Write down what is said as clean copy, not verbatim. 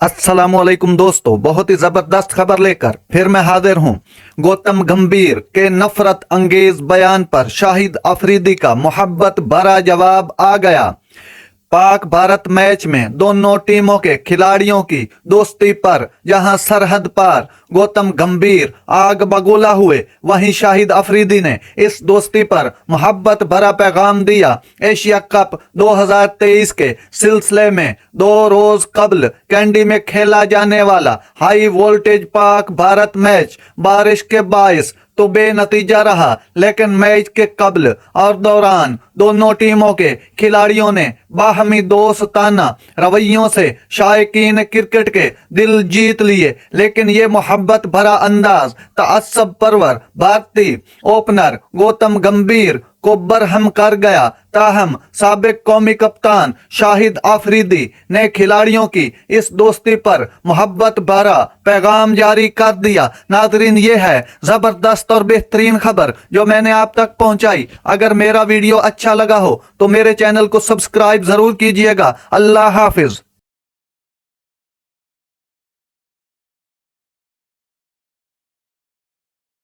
अस्सलाम वालेकुम दोस्तों, बहुत ही जबरदस्त खबर लेकर फिर मैं हाजिर हूं। गौतम गंभीर के नफरत अंगेज बयान पर शाहिद अफरीदी का मोहब्बत भरा जवाब आ गया। पाक भारत मैच में दोनों टीमों के खिलाड़ियों की दोस्ती पर जहां सरहद पार गौतम गंभीर आग बगोला हुए, वहीं शाहिद अफरीदी ने इस दोस्ती पर मोहब्बत भरा पैगाम दिया। एशिया कप 2023 के सिलसिले में 2 रोज कबल कैंडी में खेला जाने वाला high voltage Pak Bharat match बारिश के बायस तो बेनतीजा रहा, लेकिन मैच के कबल और दौरान दोनों टीमों के खिलाड़ियों ने बाहमी दोस्ताना रवैयों से शायकीन क्रिकेट के दिल जीत लिए। लेकिन ये मोहब्बत भरा अंदाज तअस्सुब परवर भारतीय ओपनर गौतम गंभीर को बरहम कर गया। ताहम साबिक कौमी कप्तान शाहिद अफरीदी ने खिलाड़ियों की इस दोस्ती पर मोहब्बत भरा पैगाम जारी कर दिया। नाजरीन, ये है जबरदस्त और बेहतरीन खबर जो मैंने आप तक पहुंचाई। अगर मेरा वीडियो अच्छा लगा हो तो मेरे चैनल को सब्सक्राइब जरूर कीजिएगा। अल्लाह हाफिज।